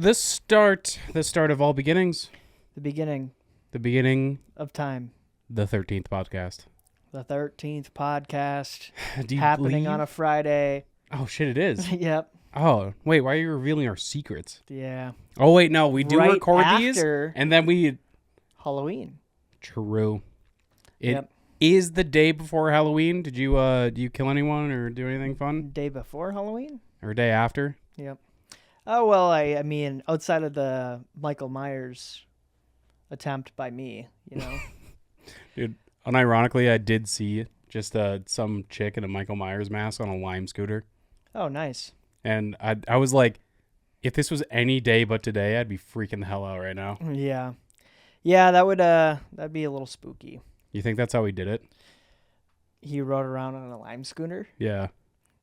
The start of all beginnings. The beginning The beginning, of time. the 13th podcast. The 13th podcast Do you happening believe? on a Friday. Oh, shit, it is. Yep. Oh, wait, why are you revealing our secrets? Yeah. Oh, wait, no, we do Right record these, after and then we... Halloween. True. It Yep. is the day before Halloween. Did you, do you kill anyone or do anything fun? Day before Halloween? Or day after? Yep. Oh, well, I mean, outside of the Michael Myers attempt by me, you know. Dude, unironically, I did see just some chick in a Michael Myers mask on a Lime scooter. Oh, nice. And I was like, if this was any day but today, I'd be freaking the hell out right now. Yeah. Yeah, that'd be a little spooky. You think that's how he did it? He rode around on a lime scooter. Yeah.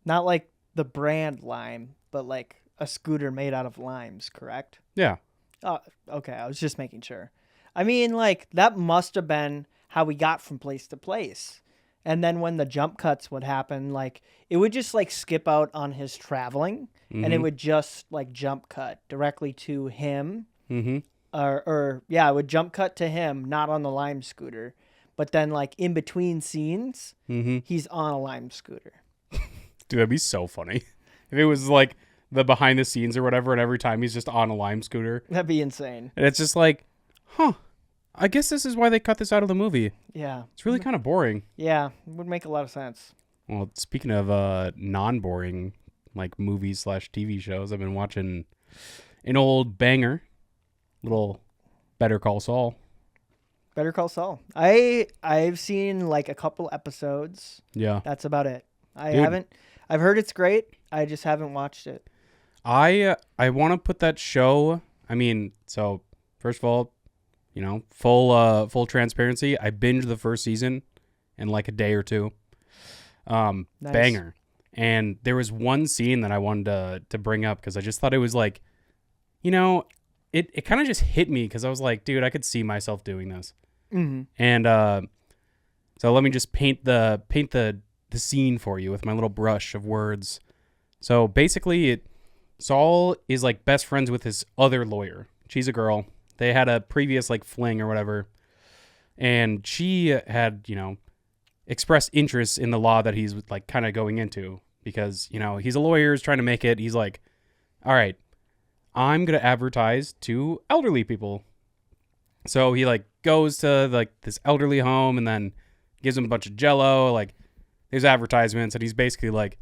Not like the brand lime, but like a scooter made out of limes, correct? Yeah. Oh, okay. I was just making sure. I mean, like, that must have been how we got from place to place. And then when the jump cuts would happen, like, it would just, like, skip out on his traveling, and it would just, like, jump cut directly to him. Mm-hmm. Yeah, it would jump cut to him, not on the lime scooter. But then, like, in between scenes, Mm-hmm. he's on a lime scooter. Dude, that'd be so funny. If it was like the behind the scenes or whatever, and every time he's just on a Lime scooter. That'd be insane. And it's just like, huh, I guess this is why they cut this out of the movie. Yeah. It's really kind of boring. Yeah, it would make a lot of sense. Well, speaking of non-boring, like movies/TV shows, I've been watching an old banger, little Better Call Saul. Better Call Saul. I've seen like a couple episodes. Yeah. That's about it. Dude. I've heard it's great. I just haven't watched it. I want to put that show. I mean, so first of all, you know, full transparency. I binged the first season in like a day or two. Nice. Banger. And there was one scene that I wanted to bring up because I just thought it was like, you know, it kind of just hit me because I was like, dude, I could see myself doing this. Mm-hmm. And so let me just paint the scene for you with my little brush of words. So basically, Saul is like best friends with his other lawyer. She's a girl. They had a previous like fling or whatever, and she had, you know, expressed interest in the law that he's like kind of going into because, you know, he's a lawyer, he's trying to make it. He's like, all right, I'm gonna advertise to elderly people. So he like goes to like this elderly home and then gives them a bunch of Jello, like there's advertisements, and he's basically like,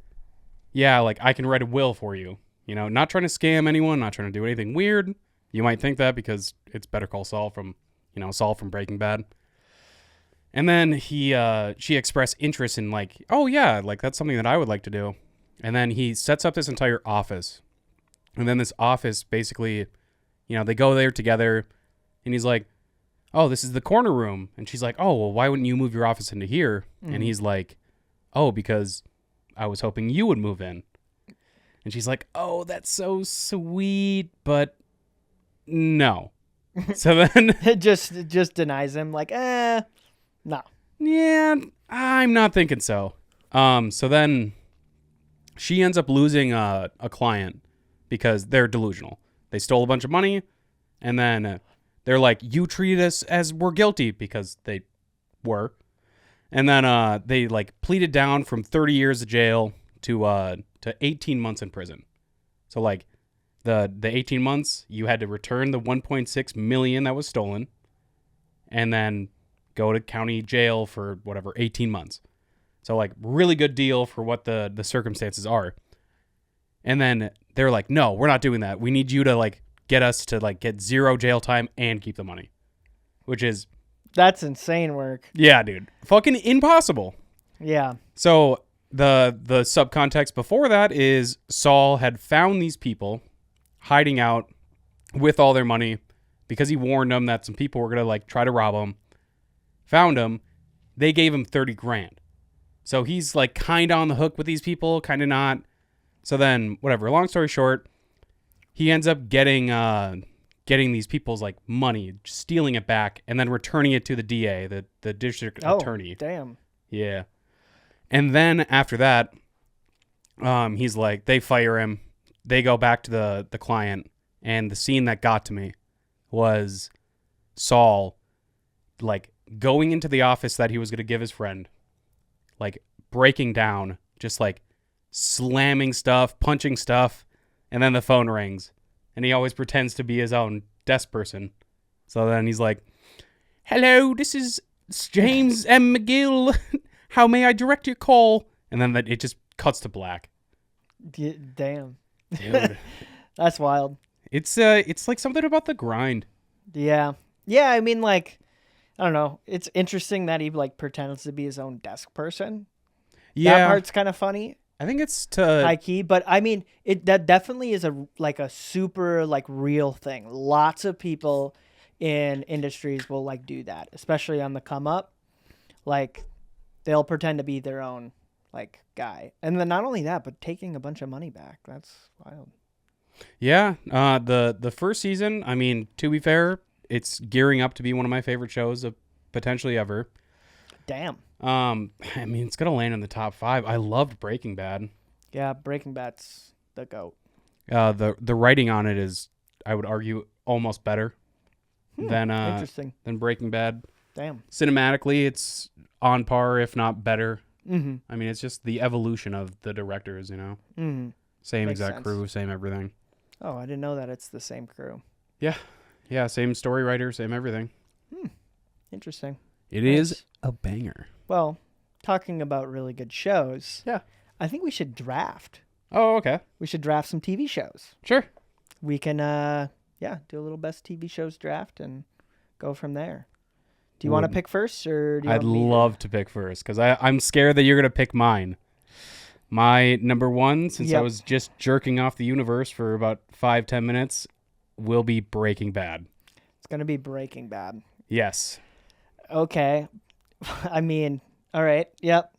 yeah, like I can write a will for you. You know, not trying to scam anyone, not trying to do anything weird. You might think that because it's Better Call Saul from, you know, Saul from Breaking Bad. And then she expressed interest in like, oh yeah, like that's something that I would like to do. And then he sets up this entire office. And then this office basically, you know, they go there together and he's like, oh, this is the corner room. And she's like, oh, well, why wouldn't you move your office into here? Mm-hmm. And he's like, oh, because I was hoping you would move in. And she's like, oh, that's so sweet, but no. So then, It just denies him. Like, no. yeah, I'm not thinking so. So then she ends up losing a client because they're delusional. They stole a bunch of money, and then they're like, you treated us as we're guilty, because they were. And then they like pleaded down from 30 years of jail to 18 months in prison. So like the 18 months, you had to return the 1.6 million that was stolen, and then go to county jail for whatever 18 months. So like really good deal for what the circumstances are. And then they're like, no, we're not doing that. We need you to like get us to like get 0 jail time and keep the money, which is, That's insane work. yeah, dude, fucking impossible. Yeah. So the subcontext before that is Saul had found these people hiding out with all their money because he warned them that some people were going to like try to rob him. Found them. They gave him 30 grand. So he's like kind of on the hook with these people, kind of not. So then whatever, long story short, he ends up getting these people's like money, stealing it back, and then returning it to the DA, the district attorney. Damn. Yeah. And then after that, he's like, they fire him. They go back to the client, And the scene that got to me was Saul, like, going into the office that he was going to give his friend, like, breaking down, just, like, slamming stuff, punching stuff, and then the phone rings. And he always pretends to be his own desk person. So then he's like, "Hello, this is James M. McGill. How may I direct your call?" And then it just cuts to black. Damn. Dude. That's wild. It's like something about the grind. Yeah. Yeah, I mean, like, I don't know. It's interesting that he, like, pretends to be his own desk person. Yeah. That part's kind of funny. I think it's to High key, but I mean, that definitely is a super, like, real thing. Lots of people in industries will, like, do that, especially on the come up. Like, they'll pretend to be their own, like, guy. And then not only that, but taking a bunch of money back. That's wild. Yeah, the first season, I mean, to be fair, it's gearing up to be one of my favorite shows of potentially ever. Damn. I mean, it's gonna land in the top 5. I loved Breaking Bad. Yeah, Breaking Bad's the GOAT. The writing on it is, I would argue, almost better than Interesting. Breaking Bad. Damn. Cinematically, it's on par, if not better. Mm-hmm. I mean, it's just the evolution of the directors, you know? Mm-hmm. Same Makes exact sense. crew, same everything. Oh, I didn't know that it's the same crew. Yeah, same story writer, same everything. Interesting. It Nice. is a banger. Well, talking about really good shows. Yeah. I think we should draft. Oh, okay. We should draft some TV shows. Sure. We can, do a little best TV shows draft and go from there. Do you want to Would- pick first, or do you I'd want me to- love to pick first because I'm scared that you're going to pick mine. My number 1, since I Yep. was just jerking off the universe for about 5-10 minutes, will be Breaking Bad. It's gonna be Breaking Bad. Yes. Okay. I mean, all right. Yep.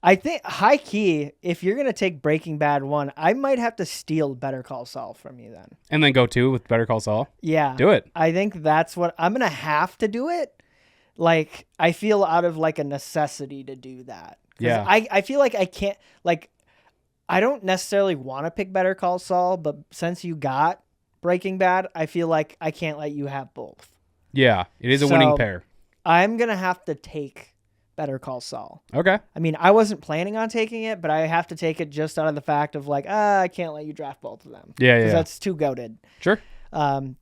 I think high key, if you're gonna take Breaking Bad 1, I might have to steal Better Call Saul from you then. And then go 2 with Better Call Saul. Yeah. Do it. I think that's what I'm gonna have to do it. Like, I feel out of, like, a necessity to do that. 'Cause Yeah. I feel like I can't, like, I don't necessarily want to pick Better Call Saul, but since you got Breaking Bad, I feel like I can't let you have both. Yeah, it is a winning So- pair. I'm gonna have to take Better Call Saul. Okay. I mean, I wasn't planning on taking it, but I have to take it just out of the fact of, like, I can't let you draft both of them. Yeah, Because yeah. that's too goated. Sure.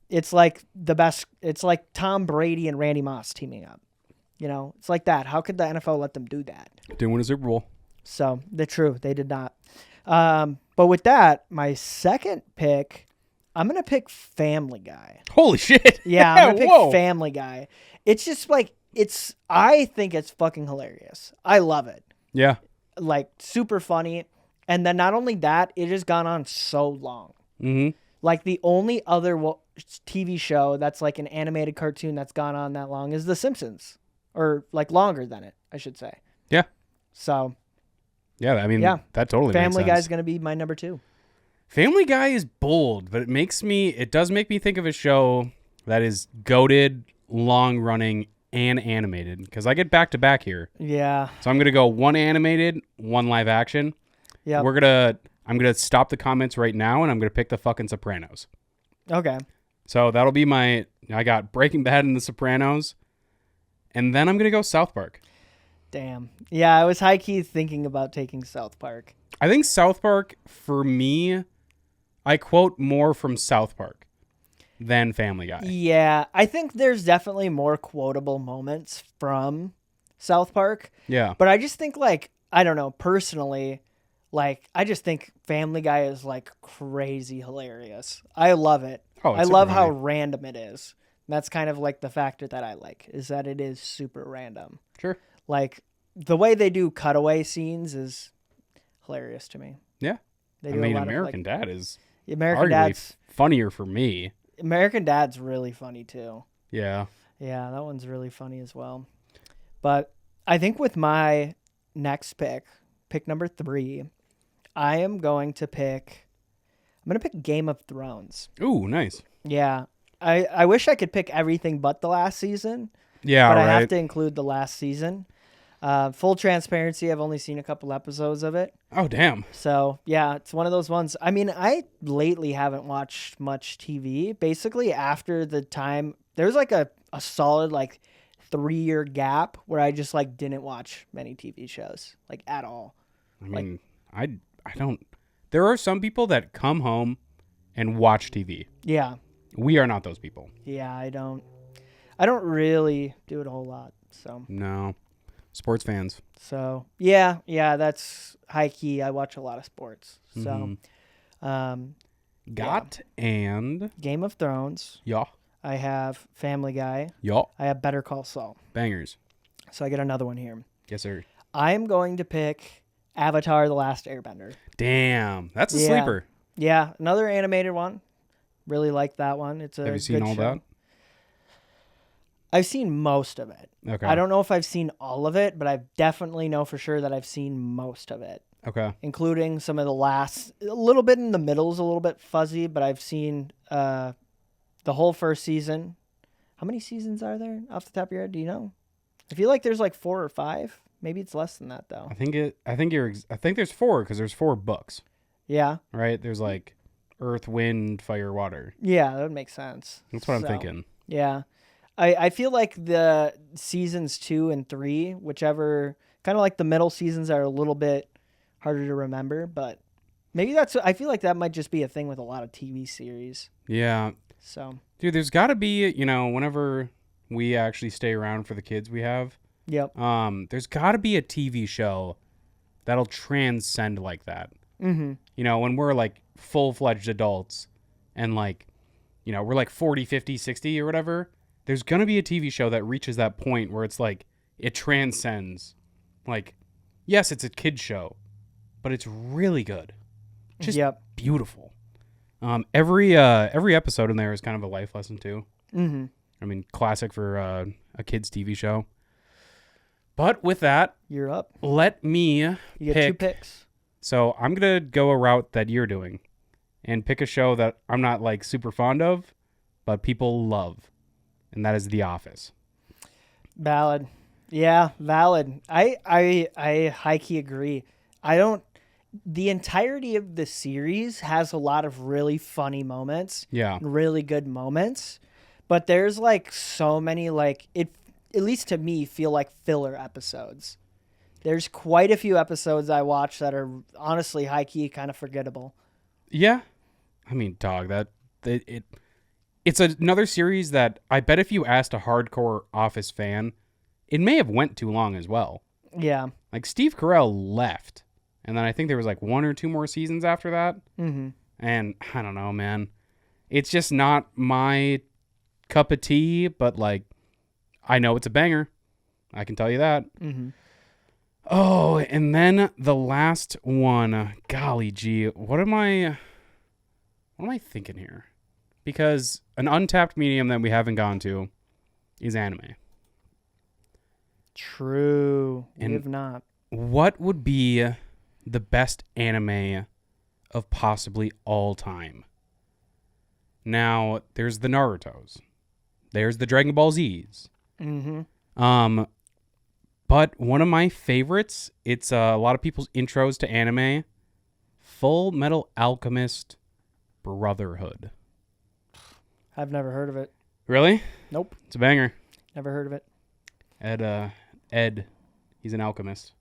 It's like the best. It's like Tom Brady and Randy Moss teaming up. You know, it's like that. How could the NFL let them do that? Didn't win a Super Bowl. So, the true, they did not. But with that, my second pick, I'm going to pick Family Guy. Holy shit. Yeah, I'm going to pick Whoa. Family Guy. It's just like, I think it's fucking hilarious. I love it. Yeah. Like, super funny. And then not only that, it has gone on so long. Mm-hmm. Like, the only other TV show that's like an animated cartoon that's gone on that long is The Simpsons. Or, like, longer than it, I should say. Yeah. So, Yeah, I mean, Yeah. that totally Family makes Guy's sense. going to be my number 2. Family Guy is bold, but it does make me think of a show that is goated, long-running, and animated. Because I get back-to-back here. Yeah. So I'm going to go 1 animated, 1 live action. Yeah. I'm going to stop the comments right now, and I'm going to pick the fucking Sopranos. Okay. So that'll be I got Breaking Bad and The Sopranos. And then I'm going to go South Park. Damn. Yeah, I was high key thinking about taking South Park. I think South Park, for me, I quote more from South Park than Family Guy. Yeah, I think there's definitely more quotable moments from South Park. Yeah. But I just think, like, I don't know, personally, like, I just think Family Guy is, like, crazy hilarious. I love it. Oh, I it's love super how funny. random it is. That's kind of like the factor that I like, is that it is super random. Sure. Like, the way they do cutaway scenes is hilarious to me. Yeah. They I do mean, a lot American of, Dad is like, American arguably Dad's funnier for me. American Dad's really funny too. Yeah. Yeah, that one's really funny as well. But I think with my next pick number 3, I'm going to pick Game of Thrones. Ooh, nice. Yeah. I wish I could pick everything but the last season, Yeah, but I right. have to include the last season. Full transparency, I've only seen a couple episodes of it. Oh, damn. So, yeah, it's one of those ones. I mean, I lately haven't watched much TV. Basically, after the time, there's like a solid like 3-year gap where I just like didn't watch many TV shows like at all. I mean, I don't. There are some people that come home and watch TV. Yeah. We are not those people. Yeah, I don't really do it a whole lot. So, No. Sports fans. yeah, that's high key. I watch a lot of sports. So, Got and Game of Thrones. yeah. I have Family Guy. Yeah. I have Better Call Saul. Bangers. So I get another one here. Yes, sir. I am going to pick Avatar: The Last Airbender. Damn. That's a Yeah. sleeper. Yeah, another animated one. Really like that one. It's a Have you seen good all show. that? I've seen most of it. Okay. I don't know if I've seen all of it, but I definitely know for sure that I've seen most of it, Okay. including some of the last. A little bit in the middle is a little bit fuzzy, but I've seen the whole first season. How many seasons are there off the top of your head? Do you know? I feel like there's like 4 or 5. Maybe it's less than that though. I think there's 4 because there's 4 books, Yeah. right? There's like Earth, Wind, Fire, Water. Yeah, that would make sense. That's what I'm So, thinking. Yeah. I feel like the seasons 2 and 3, whichever, kind of like the middle seasons are a little bit harder to remember, but maybe I feel like that might just be a thing with a lot of TV series. Yeah. So, Dude, there's got to be, whenever we actually stay around for the kids we have, yep. there's got to be a TV show that'll transcend like that. Mm-hmm. When we're like full-fledged adults and like, we're like 40, 50, 60 or whatever, there's going to be a TV show that reaches that point where it's like it transcends. Like, yes, it's a kid show, but it's really good. Just Yep. beautiful. Every episode in there is kind of a life lesson too. Mm-hmm. I mean, classic for a kids TV show. But with that, You're up. let me You get 2 picks. So I'm going to go a route that you're doing and pick a show that I'm not like super fond of, but people love. And that is The Office. Valid. Yeah, valid. I high key agree. The entirety of the series has a lot of really funny moments, Yeah. really good moments, but there's like so many like it at least to me feel like filler episodes. There's quite a few episodes I watch that are honestly high key kind of forgettable. Yeah. I mean, dog, it's another series that I bet if you asked a hardcore Office fan, it may have went too long as well. Yeah. Like Steve Carell left, and then I think there was like 1 or 2 more seasons after that. Mm-hmm. And I don't know, man. It's just not my cup of tea, but like I know it's a banger. I can tell you that. Mm-hmm. Oh, and then the last one. Golly gee, what am I thinking here? Because an untapped medium that we haven't gone to is anime. True. We And- have not. What would be the best anime of possibly all time? Now, there's the Narutos. There's the Dragon Ball Zs. Mm-hmm. But one of my favorites, it's a lot of people's intros to anime, Full Metal Alchemist Brotherhood. I've never heard of it. Really? Nope. It's a banger. Never heard of it. Ed, he's an alchemist.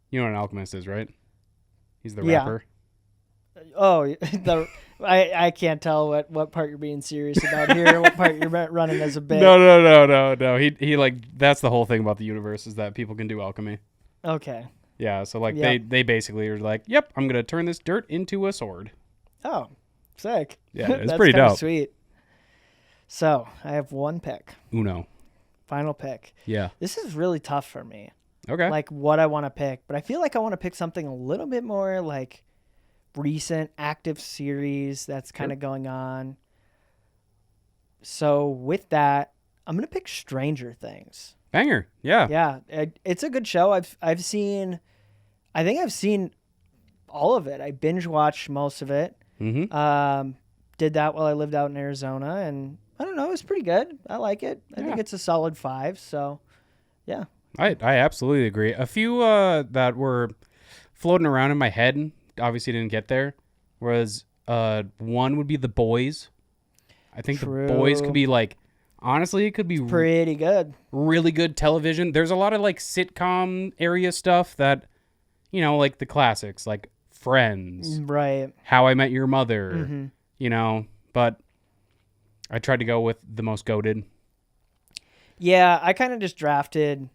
You know what an alchemist is, right? He's the Yeah. rapper. Oh, I can't tell what part you're being serious about here and what part you're running as a bit. No. He like that's the whole thing about the universe is that people can do alchemy. Okay. Yeah, so like Yep. they basically are like, yep, I'm gonna turn this dirt into a sword. Oh, sick. Yeah, it's That's pretty kinda dope. Sweet. So I have one pick. Uno. Final pick. Yeah. This is really tough for me. Okay. Like what I want to pick, but I feel like I want to pick something a little bit more like recent active series that's kind of going on. So with that, I'm gonna pick Stranger Things. Banger. Yeah. Yeah, it's a good show. I think I've seen all of it. I binge watched most of it. Mm-hmm. Did that while I lived out in Arizona, and I don't know, it was pretty good. I like it. I think Yeah. it's a solid 5. So, yeah, I absolutely agree. A few that were floating around in my head, obviously didn't get there, was one would be The Boys. I think True. The Boys could be like, honestly, it could be Pretty good. really good television. There's a lot of like sitcom area stuff that, like the classics, like Friends, Right. How I Met Your Mother, Mm-hmm. but I tried to go with the most goated. Yeah, I kind of just drafted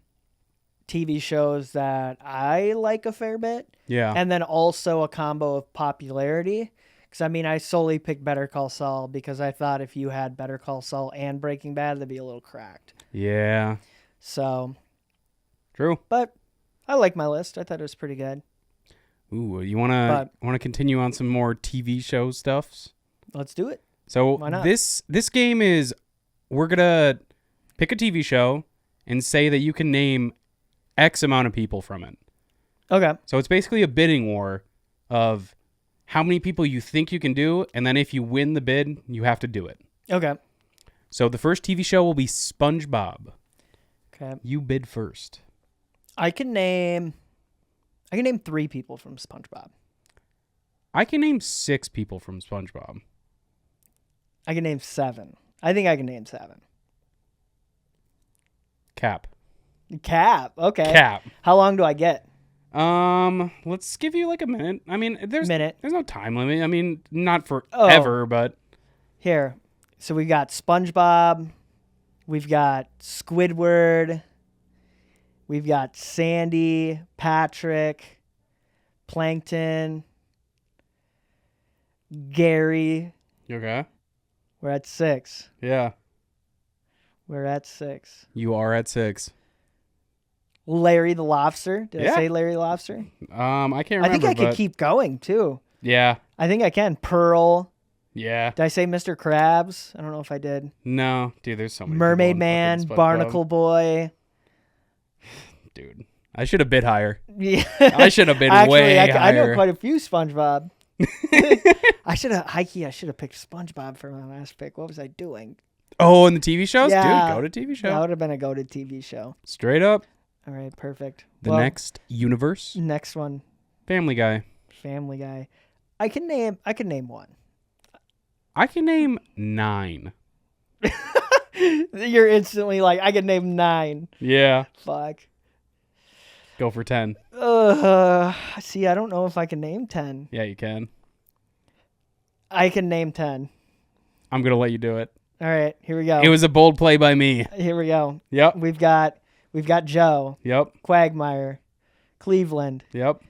TV shows that I like a fair bit, Yeah. and then also a combo of popularity. Because I mean, I solely picked Better Call Saul because I thought if you had Better Call Saul and Breaking Bad, that'd be a little cracked. Yeah. So, True. but I like my list. I thought it was pretty good. Ooh, you wanna But- continue on some more TV show stuffs? Let's do it. So Why not? this game is, we're gonna pick a TV show and say that you can name X amount of people from it. Okay. So it's basically a bidding war of how many people you think you can do, and then if you win the bid, you have to do it. Okay. So the first TV show will be SpongeBob. Okay. You bid first. I can name 3 people from SpongeBob. I can name 6 people from SpongeBob. I can name 7. I think I can name 7. Cap. Cap. Okay. Cap. How long do I get? Let's give you like a minute. I mean, there's Minute. no time limit. I mean, not forever, but Here. So we got SpongeBob. We've got Squidward. We've got Sandy, Patrick, Plankton, Gary. okay. We're at 6. Yeah, We're at 6. you are at 6. Larry the Lobster. Did I Yeah. say Larry the Lobster? I can't remember. I think I could but keep going too. Yeah, I think I can. Pearl. yeah. Did I say Mr. Krabs? I don't know if I did. No, dude, there's so many. Mermaid people Man, in fucking SpongeBob. Barnacle Boy. Dude, I should have bid higher. Yeah. I should have bid Actually, way I know higher. quite a few SpongeBob. I should have picked SpongeBob for my last pick. What was I doing? Oh, and the TV shows, Yeah. dude, go to TV show. That would have been a go-to TV show. Straight up, All right, perfect. the Well, next universe, next one, Family Guy. Family Guy. I can name one. I can name 9. You're instantly like, I can name 9. Yeah, Fuck. go for 10. See, I don't know if I can name 10. Yeah, you can. I can name 10. I'm gonna let you do it. All right, here we go. It was a bold play by me. Here we go. Yep. We've got Joe, Yep. Quagmire, Cleveland, Yep.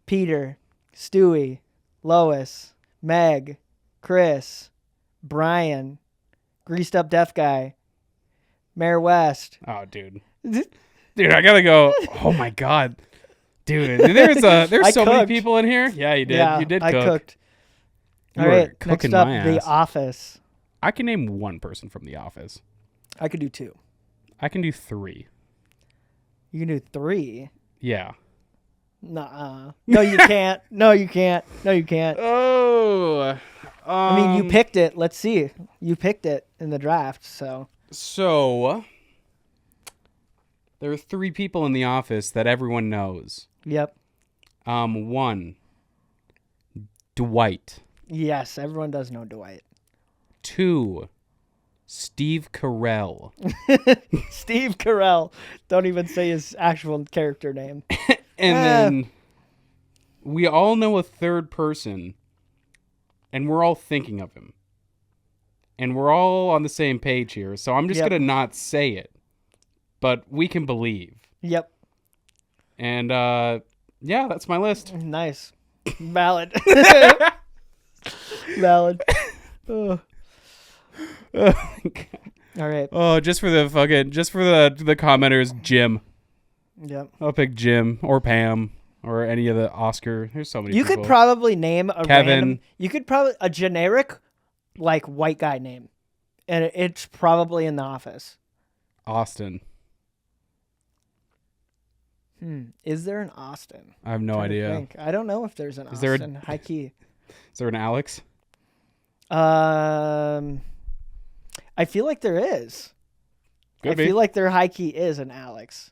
Peter, Stewie, Lois, Meg, Chris, Brian, Greased Up Deaf Guy, Mayor West. Oh, dude. Dude, I gotta go. Oh my god, dude. There's I so many cooked. people in here. Yeah, you did. Yeah, you did I cook. cooked. You All were right, cooking next up, my The ass. Office. I can name 1 person from The Office. I could do 2. I can do 3. You can do 3. Yeah. Nuh-uh. No, you can't. No, you can't. No, you can't. Oh. I mean, you picked it. Let's see. You picked it in the draft, so. So there are 3 people in The Office that everyone knows. Yep. 1, Dwight. Yes, everyone does know Dwight. 2, Steve Carell. Steve Carell. Don't even say his actual character name. And then we all know a 3rd person, and we're all thinking of him. And we're all on the same page here, so I'm just Yep. going to not say it. But we can believe. Yep. And, yeah, that's my list. Nice. Valid. Valid. Oh. All right. Oh, just for the commenters, Jim. Yep. I'll pick Jim or Pam or any of the Oscar. There's so many You people. could probably name a Kevin. random. You could probably a generic, like white guy name, and it's probably in The Office. Austin. Is there an Austin? I have no Trying to idea. think. I don't know if there's an Is there a- Austin. High key. Is there an Alex? I feel like there is. Could I be. feel like there high key is an Alex.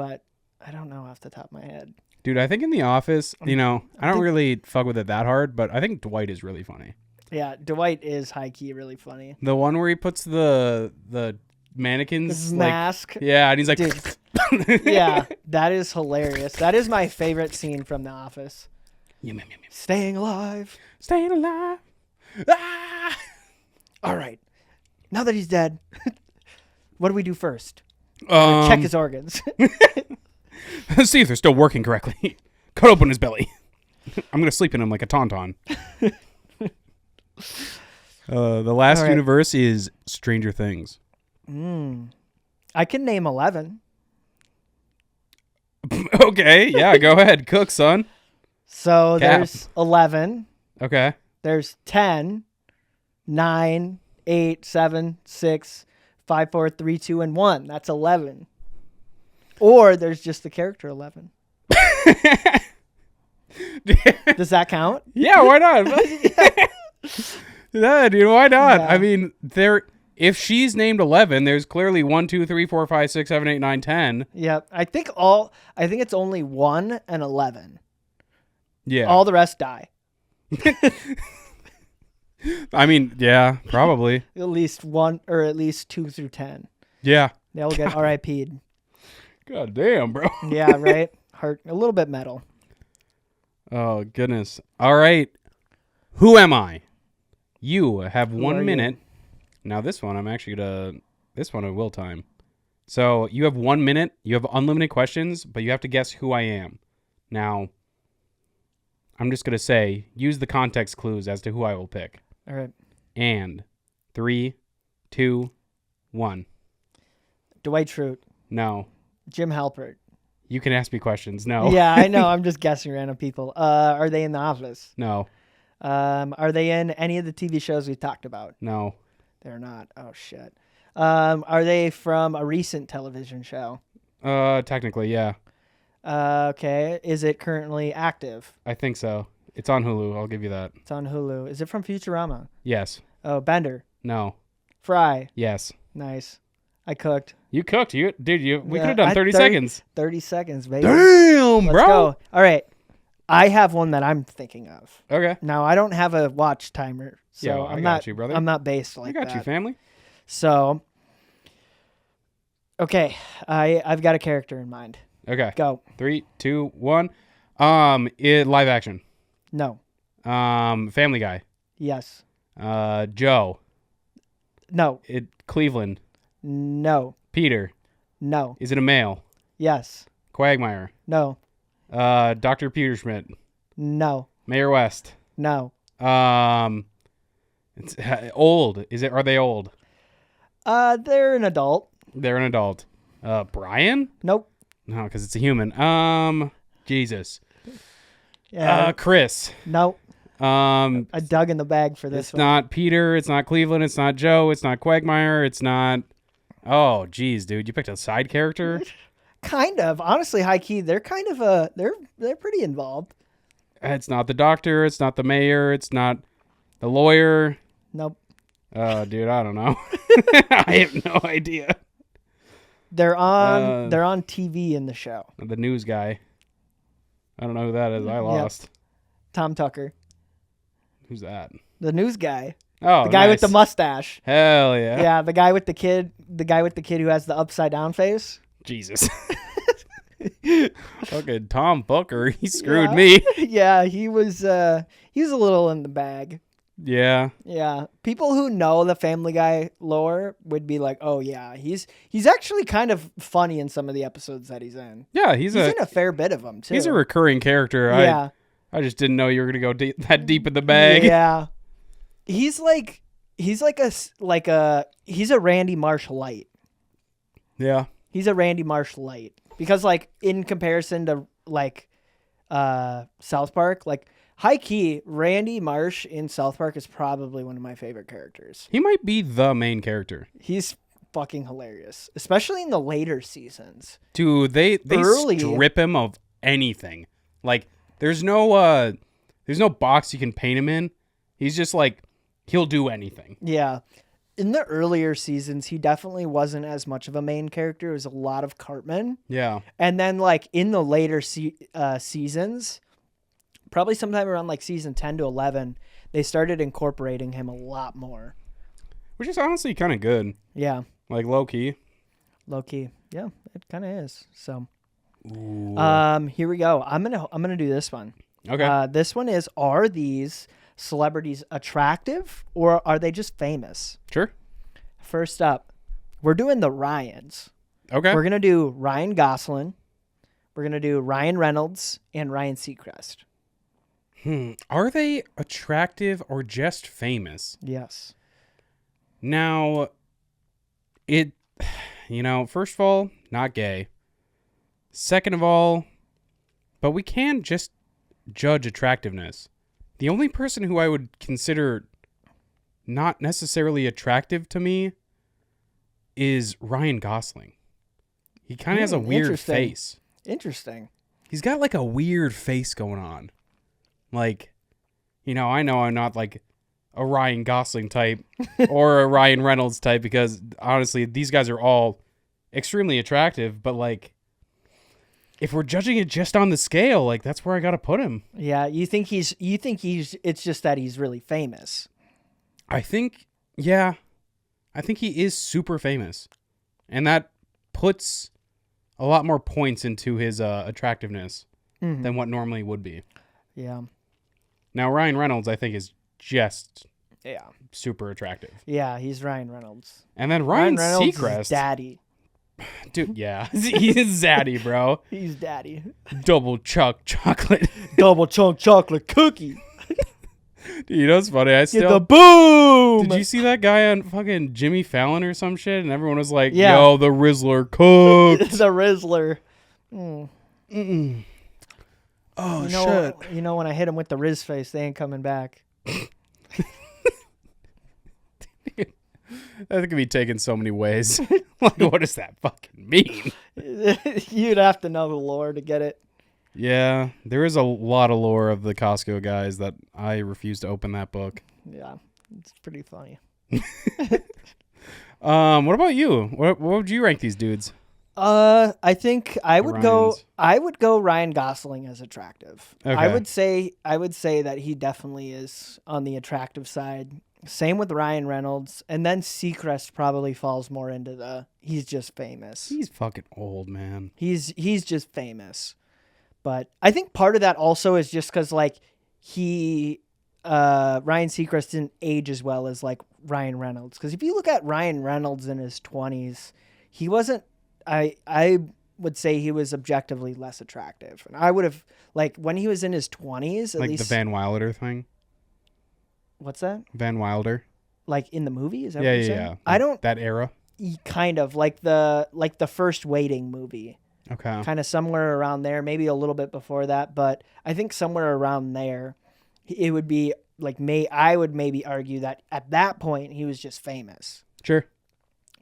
but I don't know off the top of my head. Dude, I think in The Office, I don't think- really fuck with it that hard, but I think Dwight is really funny. Yeah, Dwight is high key really funny. The one where he puts the mannequins His like, mask. yeah, and he's like, Dude. Yeah, that is hilarious. That is my favorite scene from The Office. Yum, yum, yum, yum. Staying alive. Staying alive. Ah! All right. Now that he's dead, what do we do first? Check his organs. See if they're still working correctly. Cut open his belly. I'm gonna sleep in him like a tauntaun. The last All right. universe is Stranger Things. I can name 11. Okay, yeah, go ahead, cook, son. So Cap. there's 11. Okay. There's 10, 9, 8, 7, 6, 5, 4, 3, 2, and 1. That's 11. Or there's just the character 11. Does that count? Yeah, why not? Yeah, dude, why not? Yeah. I mean, if she's named 11, there's clearly 1, 2, 3, 4, 5, 6, 7, 8, 9, 10. Yep. I think it's only 1 and 11. Yeah. All the rest die. I mean, yeah, probably. At least 1 or at least 2 through 10. Yeah. They all get RIP'd. God damn, bro. Yeah, right? Heart a little bit metal. Oh, goodness. All right. Who am I? You have Who 1 are minute. Now, this one, this one I will time. So, you have 1 minute. You have unlimited questions, but you have to guess who I am. Now, I'm just going to say, use the context clues as to who I will pick. All right. And 3, 2, 1. Dwight Schrute. No. Jim Halpert. You can ask me questions. No. Yeah, I know. I'm just guessing random people. Are they in The Office? No. Are they in any of the TV shows we talked about? No. They're not. Oh, shit. Are they from a recent television show? Technically, yeah. Okay. Is it currently active? I think so. It's on Hulu. I'll give you that. It's on Hulu. Is it from Futurama? Yes. Oh, Bender. No. Fry. Yes. Nice. I cooked. You cooked. We could Yeah, have done 30 seconds. 30 seconds, baby. Damn, Let's bro. go. All right. I have one that I'm thinking of. Okay. Now, I don't have a watch timer, so Yeah, I I'm got not you, brother. I'm not based like I got that. you, family. So, okay, I've got a character in mind. Okay. Go. 3, 2, 1. Live action. No. Family Guy. Yes. Joe. No. Cleveland. No. Peter. No. Is it a male? Yes. Quagmire. No. Dr. Peterschmidt. No. Mayor West. No. It's old. Are they old? They're an adult. They're an adult. Brian? Nope. No, because it's a human. Jesus. Yeah. Chris. Nope. I I dug in the bag for this It's one. not Peter. It's not Cleveland. It's not Joe. It's not Quagmire. It's not. Oh, geez, dude, you picked a side character. Kind of. Honestly, high key, they're kind of they're pretty involved. It's not the doctor. It's not the mayor. It's not the lawyer. Nope. Dude, I don't know. I have no idea. They're on TV in the show. The news guy. I don't know who that is. I lost. Tom Tucker, Who's that? the news guy, Oh, the guy with nice. the mustache. Hell yeah. Yeah, the guy with the kid who has the upside down face. Jesus. Fucking Tom Booker. He screwed Yeah. me. Yeah, he was a little in the bag. Yeah. Yeah, people who know the Family Guy lore would be like, "Oh yeah, he's actually kind of funny in some of the episodes that he's in. Yeah, He's in a fair bit of them too. he's a recurring character. Yeah, I just didn't know you were gonna go that deep in the bag. yeah. He's a Randy Marsh light. Yeah. He's a Randy Marsh light because like in comparison to like South Park, like high key Randy Marsh in South Park is probably one of my favorite characters. He might be the main character. He's fucking hilarious, especially in the later seasons. Dude, they Early. strip him of anything. Like there's no box you can paint him in. He's just like he'll do anything. Yeah. in the earlier seasons, he definitely wasn't as much of a main character. It was a lot of Cartman. Yeah. And then like in the later seasons, probably sometime around like season 10 to 11, they started incorporating him a lot more. Which is honestly kind of good. Yeah. Like low key. Low key. Yeah, it kind of is. So, Ooh. here we go. I'm going to do this one. Okay. This one is, are these celebrities attractive or are they just famous? Sure. First up, we're doing the Ryans. Okay. We're going to do Ryan Gosling. We're going to do Ryan Reynolds and Ryan Seacrest. Are they attractive or just famous? Yes. Now, first of all, not gay. Second of all, but we can just judge attractiveness. The only person who I would consider not necessarily attractive to me is Ryan Gosling. He kind of has a weird interesting. face. Interesting. He's got like a weird face going on. Like, I know I'm not like a Ryan Gosling type or a Ryan Reynolds type because honestly, these guys are all extremely attractive, but like, if we're judging it just on the scale, like that's where I got to put him. Yeah, you think he's it's just that he's really famous. I think he is super famous. And that puts a lot more points into his attractiveness than what normally would be. Yeah. Now, Ryan Reynolds, I think, is just Yeah. super attractive. Yeah, he's Ryan Reynolds. And then Ryan Reynolds Seacrest. is daddy. Dude, yeah. He's zaddy, bro. He's daddy. Double chocolate. Double chunk chocolate cookie. Dude, you know what's funny? Get the boom. Did you see that guy on fucking Jimmy Fallon or some shit? And everyone was like, Yeah. yo, the Rizzler cooked. the Rizzler. Oh, shit. You know when I hit him with the Riz face, they ain't coming back. That could be taken so many ways. Like, what does that fucking mean? You'd have to know the lore to get it. Yeah, there is a lot of lore of the Costco guys that I refuse to open that book. Yeah, it's pretty funny. What about you? What would you rank these dudes? I think I would Ryans. go Ryan Gosling as attractive. Okay. I would say that he definitely is on the attractive side. Same with Ryan Reynolds, and then Seacrest probably falls more into he's just famous. He's fucking old, man. He's just famous. But I think part of that also is just because like Ryan Seacrest didn't age as well as like Ryan Reynolds. Because if you look at Ryan Reynolds in his 20s, he wasn't. I would say he was objectively less attractive, and I would have like when he was in his 20s at Like least. the Van Wilder thing. What's that? Van Wilder. Like in the movie? Is that Yeah, what you're yeah, saying? yeah. I don't. That era. Kind of like the First Waiting movie. Okay. Kind of somewhere around there, maybe a little bit before that, but I think somewhere around there, it would be like I would maybe argue that at that point he was just famous, Sure.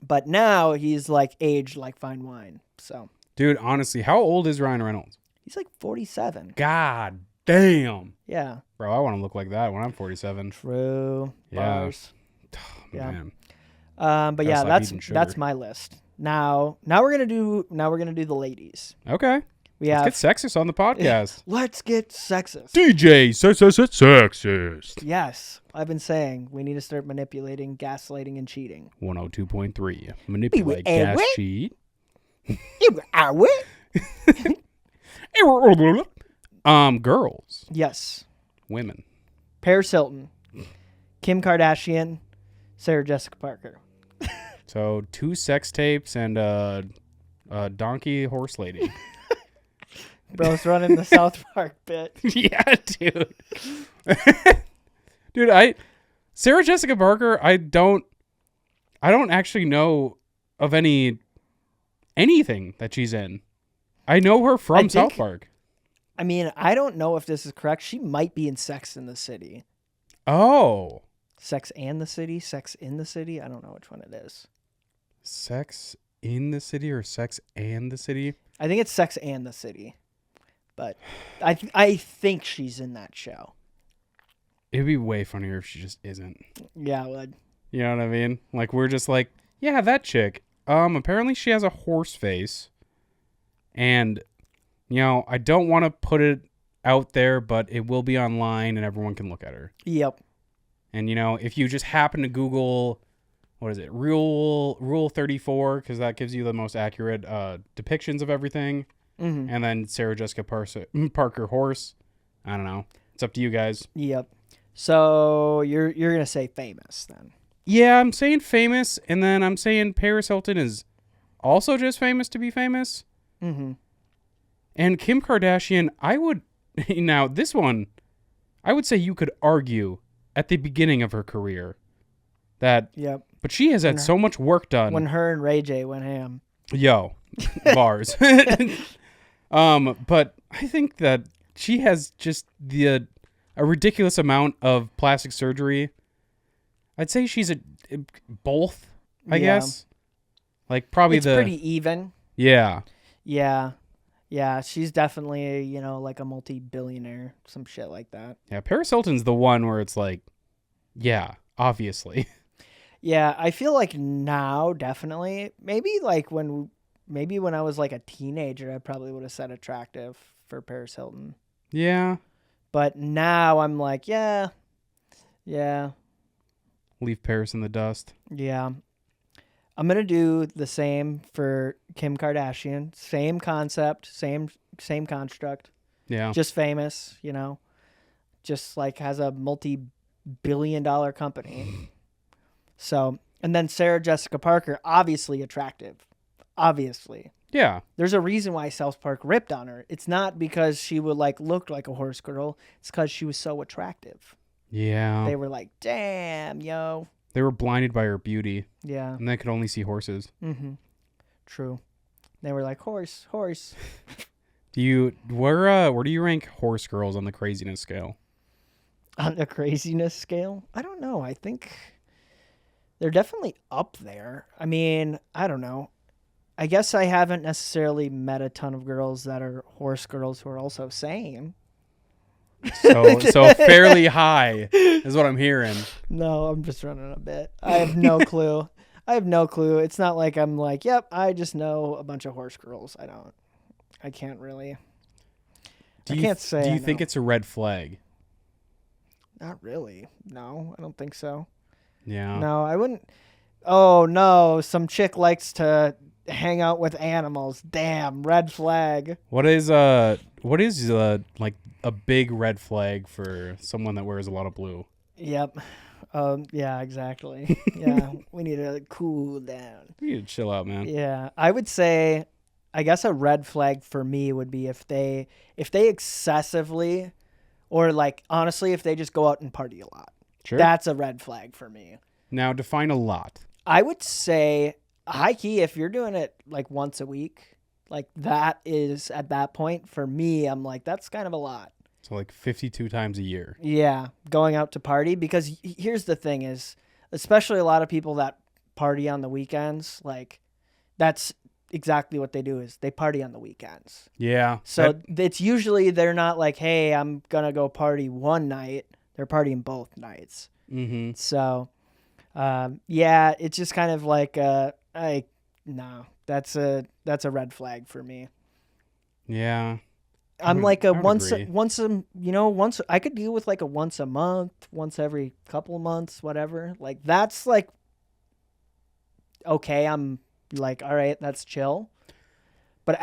but now he's like aged like fine wine. So, Dude, honestly, how old is Ryan Reynolds? he's like 47. God damn. Yeah, Bro, I want to look like that when I'm 47. true. Yeah. Bars. Oh, Yeah. man. But Gotta yeah, stop eating sugar. that's my list. Now we're gonna do the ladies. Okay. We Let's have get sexist on the podcast. let's get sexist. DJ, sexist. Yes, I've been saying we need to start manipulating, gaslighting, and cheating. 102.3. Manipulate Eh, gas what? cheat. Girls. Yes. Women. Paris Hilton, Kim Kardashian, Sarah Jessica Parker. So 2 sex tapes and a donkey horse lady. Bro's running the South Park bit. Yeah, dude. Dude, Sarah Jessica Parker, I don't actually know of anything that she's in. I know her from South Park. I mean, I don't know if this is correct. She might be in Sex in the City. Oh. Sex and the City? Sex in the City? I don't know which one it is. Sex in the City or Sex and the City? I think it's Sex and the City. But I think she's in that show. It'd be way funnier if she just isn't. Yeah, it would. You know what I mean? Like we're just like, yeah, that chick. Apparently she has a horse face, and I don't want to put it out there, but it will be online and everyone can look at her. Yep. And if you just happen to Google, what is it, Rule 34, because that gives you the most accurate depictions of everything, and then Sarah Jessica Parker horse. I don't know. It's up to you guys. Yep. So you're gonna say famous then? Yeah, I'm saying famous, and then I'm saying Paris Hilton is also just famous to be famous. Mm-hmm. And Kim Kardashian, now this one, I would say you could argue at the beginning of her career that, Yep. but she has had so much work done. When her and Ray J went ham. Yo, bars. But I think that she has just a ridiculous amount of plastic surgery. I'd say she's both, I guess. Like probably it's pretty even. Yeah. Yeah. Yeah, she's definitely, like a multi-billionaire, some shit like that. Yeah, Paris Hilton's the one where it's like, yeah, obviously. Yeah, I feel like now, definitely. Maybe when I was like a teenager, I probably would have said attractive for Paris Hilton. Yeah. But now I'm like, yeah. Leave Paris in the dust. Yeah. I'm going to do the same for Kim Kardashian. Same concept, same construct. Yeah. Just famous, just like has a multi-billion-dollar company. So, and then Sarah Jessica Parker, obviously attractive. Obviously. Yeah. There's a reason why South Park ripped on her. It's not because she would look like a horse girl. It's because she was so attractive. Yeah. They were like, damn, yo. They were blinded by her beauty. Yeah. And they could only see horses. Mm-hmm. True. They were like, horse. Where do you rank horse girls on the craziness scale? On the craziness scale? I don't know. I think they're definitely up there. I mean, I don't know. I guess I haven't necessarily met a ton of girls that are horse girls who are also same. So fairly high is what I'm hearing. No, I'm just running a bit. I have no clue. It's not like I'm like, yep, I just know a bunch of horse girls. I can't really. Do you think it's a red flag? Not really. No, I don't think so. Yeah. No, I wouldn't. Oh, no. Some chick likes to hang out with animals. Damn, red flag. What is like a big red flag for someone that wears a lot of blue? Yep. Yeah, exactly. Yeah, we need to cool down. We need to chill out, man. Yeah, I would say, I guess a red flag for me would be if they excessively, or honestly, if they just go out and party a lot. Sure. That's a red flag for me. Now define a lot. I would say high key, if you're doing it once a week, that is at that point for me, I'm like, that's kind of a lot. So 52 times a year. Yeah, going out to party, because here's the thing is, especially a lot of people that party on the weekends, that's exactly what they do is they party on the weekends. Yeah. So it's usually they're not like, hey, I'm going to go party one night. They're partying both nights. Mm-hmm. So, yeah, it's just kind of no, that's a red flag for me. Yeah. I'm I could deal with a once a month, once every couple of months, whatever. That's okay. I'm all right, that's chill. But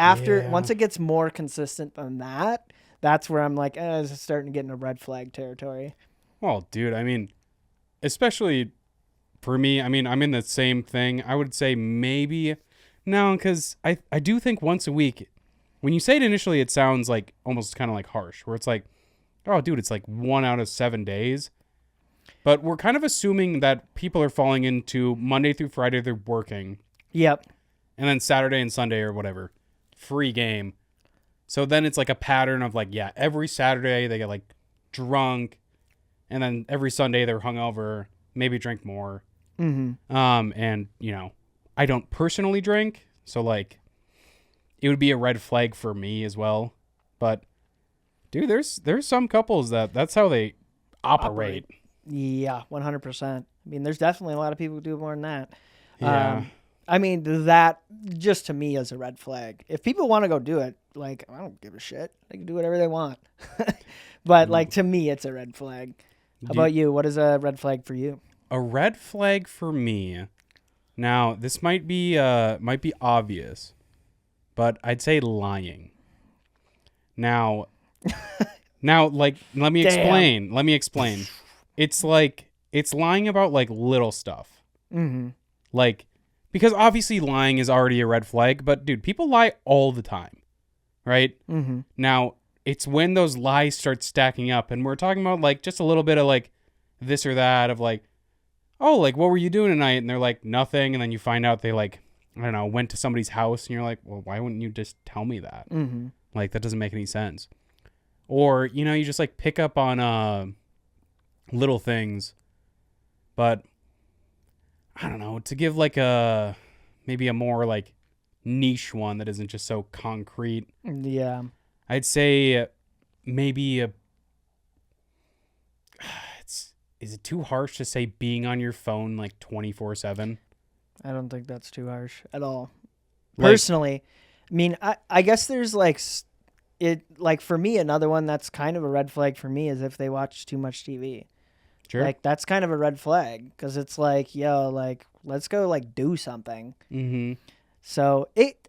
once it gets more consistent than that, that's where I'm it's starting to get into red flag territory. Well, dude, I mean, especially for me, I mean, I'm in the same thing. I would say maybe no, because I do think once a week. When you say it initially, it sounds almost kind of harsh, where it's oh, dude, it's 1 out of 7 days. But we're kind of assuming that people are falling into Monday through Friday, they're working. Yep. And then Saturday and Sunday or whatever, free game. So then it's a pattern of every Saturday they get drunk. And then every Sunday they're hungover, maybe drink more. Mm-hmm. And, I don't personally drink. So it would be a red flag for me as well. But dude, there's some couples that's how they operate. Yeah, 100%. I mean, there's definitely a lot of people who do more than that. Yeah. I mean, that just to me is a red flag. If people want to go do it, like, I don't give a shit. They can do whatever they want. But, like, to me, it's a red flag. How about you? What is a red flag for you? A red flag for me. Now, this might be obvious, but I'd say lying. Now, like, let me explain. Let me explain. It's like it's lying about like little stuff. Mm-hmm. Like, because obviously lying is already a red flag, but dude, people lie all the time, right? Mm-hmm. Now, it's when those lies start stacking up, and we're talking about like just a little bit of like this or that of like, oh, like what were you doing tonight? And they're like nothing, and then you find out they like, I don't know, went to somebody's house, and you're like, well, why wouldn't you just tell me that? Mm-hmm. Like that doesn't make any sense. Or you know, you just like pick up on little things, but I don't know, to give like maybe a more like niche one that isn't just so concrete. Yeah. I'd say maybe is it too harsh to say being on your phone like 24/7? I don't think that's too harsh at all. Like- Personally, I mean, I guess there's like for me, another one that's kind of a red flag for me is if they watch too much TV. Sure. Like that's kind of a red flag because it's like, yo, like let's go like do something. Mm-hmm. So it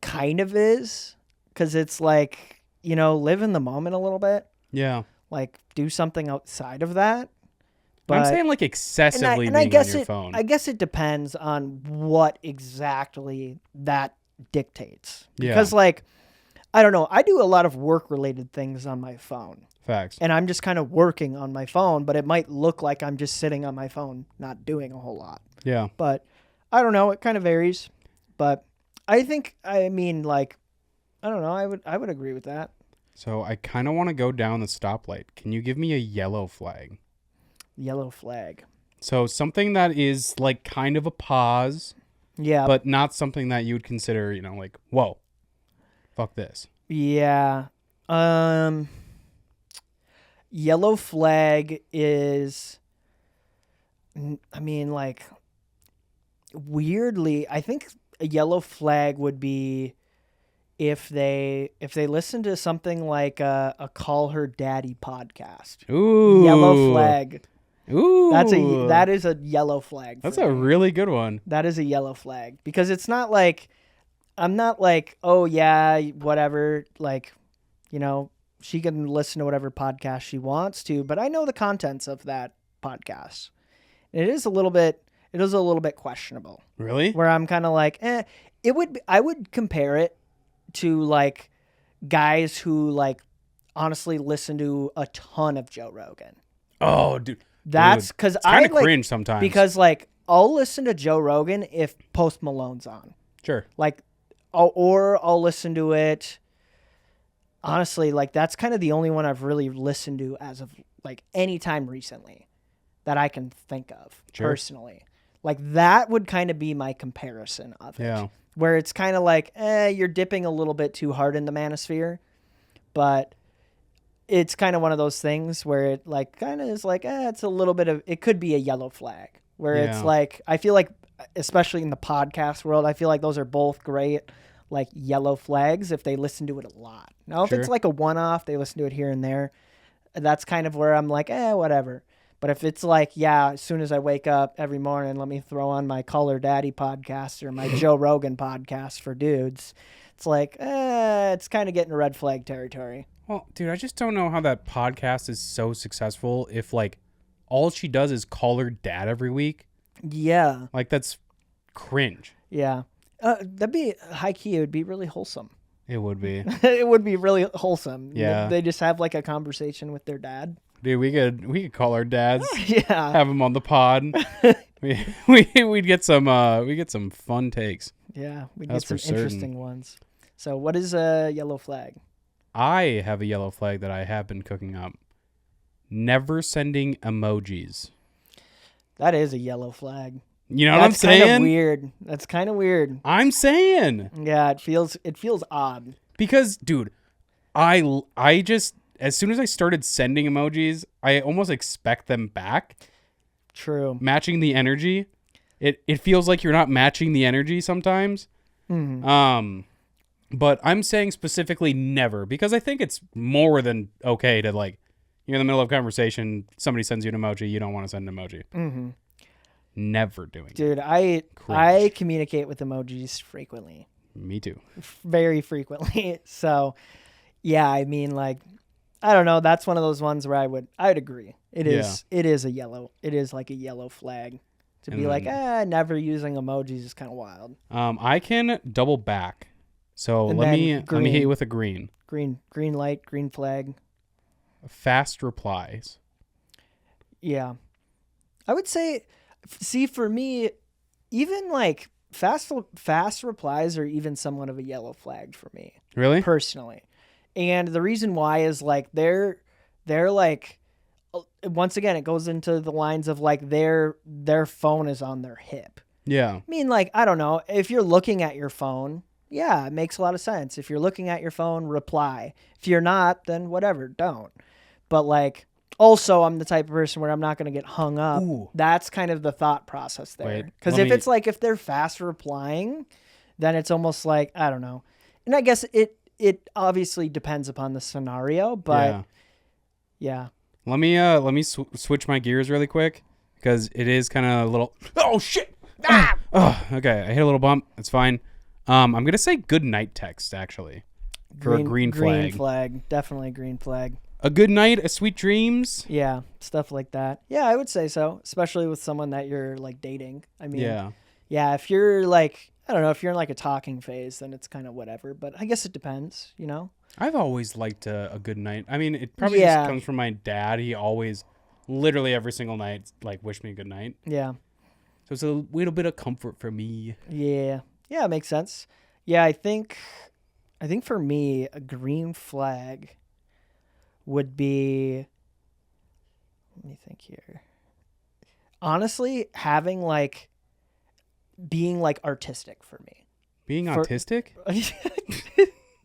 kind of is because it's like, you know, live in the moment a little bit, Yeah. like do something outside of that. But I'm But saying like excessively and I being guess on your phone. I guess it depends on what exactly that dictates. Yeah. Because like, I don't know, I do a lot of work related things on my phone. Facts. And I'm just kind of working on my phone, but it might look like I'm just sitting on my phone, not doing a whole lot. Yeah. But I don't know, it kind of varies. But I think, I mean, like, I don't know, I would agree with that. So I kind of want to go down the stoplight. Can you give me a yellow flag? Yellow flag. So something that is like kind of a pause, Yeah. but not something that you would consider, you know, like, whoa, fuck this. Yeah. Yellow flag is, I mean, like, weirdly, I think a yellow flag would be if they listen to something like a Call Her Daddy podcast. Ooh. Yellow flag. Ooh. That is a yellow flag. That's for a me. really good one. That is a yellow flag because it's not like, I'm not like, oh yeah, whatever, like, you know, she can listen to whatever podcast she wants to, but I know the contents of that podcast. And it is a little bit questionable. Really? Where I'm kind of like, I would compare it to like guys who like honestly listen to a ton of Joe Rogan. Oh, dude. That's because I kind of like cringe sometimes. because like I'll listen to Joe Rogan if Post Malone's on. Sure. Like, I'll listen to it. Honestly, like that's kind of the only one I've really listened to as of like any time recently that I can think of personally. Like that would kind of be my comparison of it. Yeah. Where it's kind of like, you're dipping a little bit too hard in the manosphere, but it's kind of one of those things where it like kind of is like, it's a little bit of, it could be a yellow flag where it's like, I feel like, especially in the podcast world, I feel like those are both great, like yellow flags if they listen to it a lot. Now, if it's like a one-off, they listen to it here and there, that's kind of where I'm like, whatever. But if it's like, yeah, as soon as I wake up every morning, let me throw on my Call Her Daddy podcast or my Joe Rogan podcast for dudes, it's like, it's kind of getting red flag territory. Well, dude, I just don't know how that podcast is so successful if like all she does is call her dad every week. Yeah. Like that's cringe. Yeah. That'd be high key. It would be really wholesome. It would be. It would be really wholesome. Yeah. They just have like a conversation with their dad. Dude, we could call our dads. Yeah. Have them on the pod. we'd get some fun takes. Yeah, we'd That's get some for certain. interesting ones. So what is a yellow flag? I have a yellow flag that I have been cooking up. Never sending emojis. That is a yellow flag. You know what I'm That's kind of saying? weird. That's kind of weird. I'm saying. Yeah, it feels odd. Because, dude, I just, as soon as I started sending emojis, I almost expect them back. True. Matching the energy. It feels like you're not matching the energy sometimes. But I'm saying specifically never, because I think it's more than okay to, like, you're in the middle of a conversation, somebody sends you an emoji, you don't want to send an emoji. Never doing it. Dude, I communicate with emojis frequently. Me too. Very frequently. So, yeah, I mean, like, I don't know. That's one of those ones where I would agree. It is a yellow. It is like a yellow flag. To be like, never using emojis is kind of wild. I can double back. So And let me then hit you with a green. Green light, green flag. Fast replies. Yeah. I would say, see, for me, even like fast replies are even somewhat of a yellow flag for me. Really? Personally. And the reason why is like they're like, once again, it goes into the lines of like their phone is on their hip. Yeah. I mean, like, I don't know, if you're looking at your phone, yeah, it makes a lot of sense. If you're looking at your phone, reply. If you're not, then whatever, don't. But like, also, I'm the type of person where I'm not going to get hung up. Ooh. That's kind of the thought process there. Wait, Because it's like, if they're fast replying, then it's almost like, I don't know. And I guess it obviously depends upon the scenario, but yeah. Let me switch my gears really quick, because it is kind of a little. Oh shit! Ah! Oh, okay, I hit a little bump. It's fine. I'm gonna say good night text actually, for a green flag. Green flag, definitely green flag. A good night, a sweet dreams. Yeah, stuff like that. Yeah, I would say so, especially with someone that you're like dating. I mean, yeah, if you're like, I don't know, if you're in like a talking phase, then it's kind of whatever. But I guess it depends, you know? I've always liked a good night. I mean, it probably just comes from my dad. He always, literally every single night, like, wished me a good night. Yeah. So it's a little bit of comfort for me. Yeah. Yeah, it makes sense. Yeah, I think for me, a green flag would be, let me think here. Honestly, having like, being like artistic for me. Being autistic?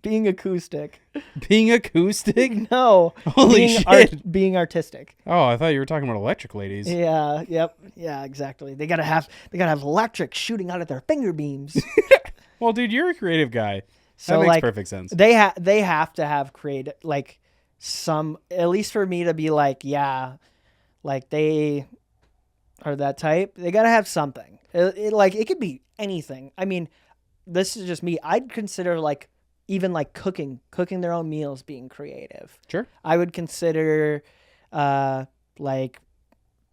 Being acoustic. Being acoustic? No. Holy shit. Being artistic. Oh, I thought you were talking about electric ladies. Yeah, yep. Yeah, exactly. They gotta have electric shooting out of their finger beams. Well, dude, you're a creative guy. So that makes like, perfect sense. They have to have creative, like, some, at least for me to be like, yeah, like they are that type. They gotta have something. It could be anything. I mean, this is just me. I'd consider like, even like cooking their own meals being creative. Sure. I would consider what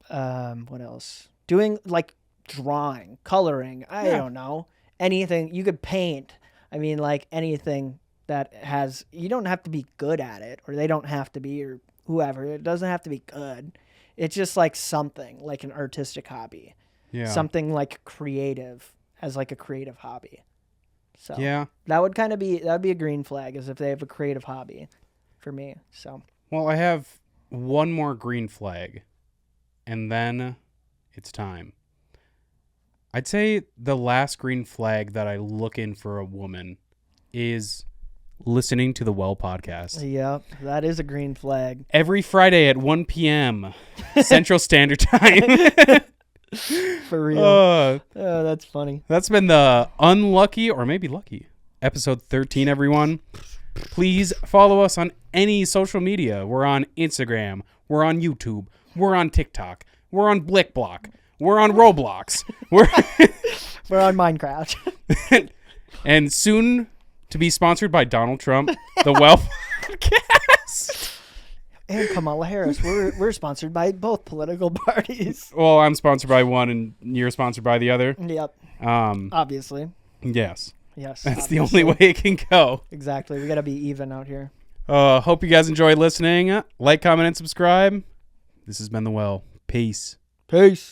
else? Doing like drawing, coloring, I don't know. Anything you could paint. I mean, like anything that has, you don't have to be good at it, or they don't have to be, or whoever. It doesn't have to be good. It's just like something, like an artistic hobby. Yeah. Something like creative, as like a creative hobby. So yeah, that would be a green flag, as if they have a creative hobby for me. So, well, I have one more green flag, and then it's time. I'd say the last green flag that I look in for a woman is listening to the Well podcast. Yeah, that is a green flag. Every Friday at 1 p.m. Central Standard Time. For real. Oh, that's funny. That's been the unlucky, or maybe lucky, episode 13, everyone. Please follow us on any social media. We're on Instagram. We're on YouTube. We're on TikTok. We're on BlickBlock. We're on Roblox. We're on Minecraft. And soon to be sponsored by Donald Trump, the Well Podcast. And Kamala Harris. We're sponsored by both political parties. Well, I'm sponsored by one, and you're sponsored by the other. Yep. Obviously. Yes. Yes. That's obviously. the only way it can go. Exactly. We got to be even out here. Hope you guys enjoyed listening. Like, comment, and subscribe. This has been The Well. Peace. Peace.